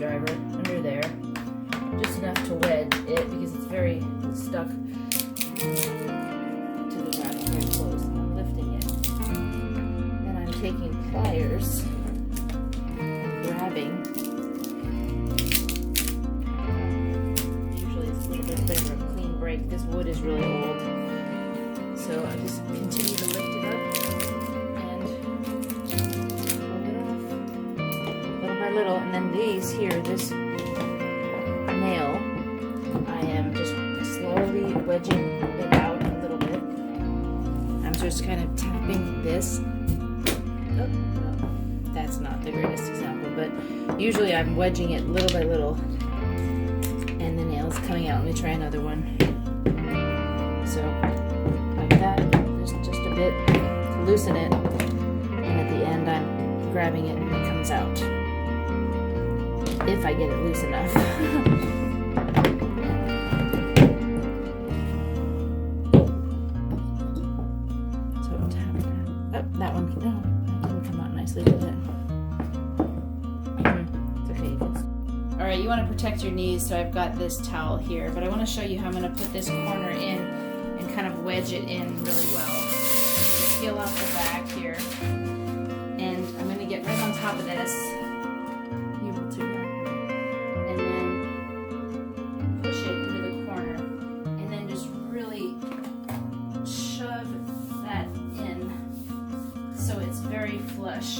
screwdriver under there, just enough to wedge it because it's very stuck to the rack very close. I'm lifting it. Then I'm taking pliers and grabbing. Usually it's a little bit better of a clean break. This wood is really old. So I just continue to lift it up and pull it off little by little. And then these here, this nail, I am just slowly wedging it out a little bit. I'm just kind of tapping this. Oh, that's not the greatest example, but usually I'm wedging it little by little and the nail's coming out. Let me try another one. So like that, just a bit to loosen it, and at the end I'm grabbing it and it comes out. If I get it loose enough. So I'm tapping that. Oh, that one, no, that didn't come out nicely, did it? It's okay, you can. All right, you want to protect your knees, so I've got this towel here, but I want to show you how I'm going to put this corner in and kind of wedge it in really well. Just peel off the back here, and I'm going to get right on top of this. You will too. And then push it into the corner, and then just really shove that in so it's very flush.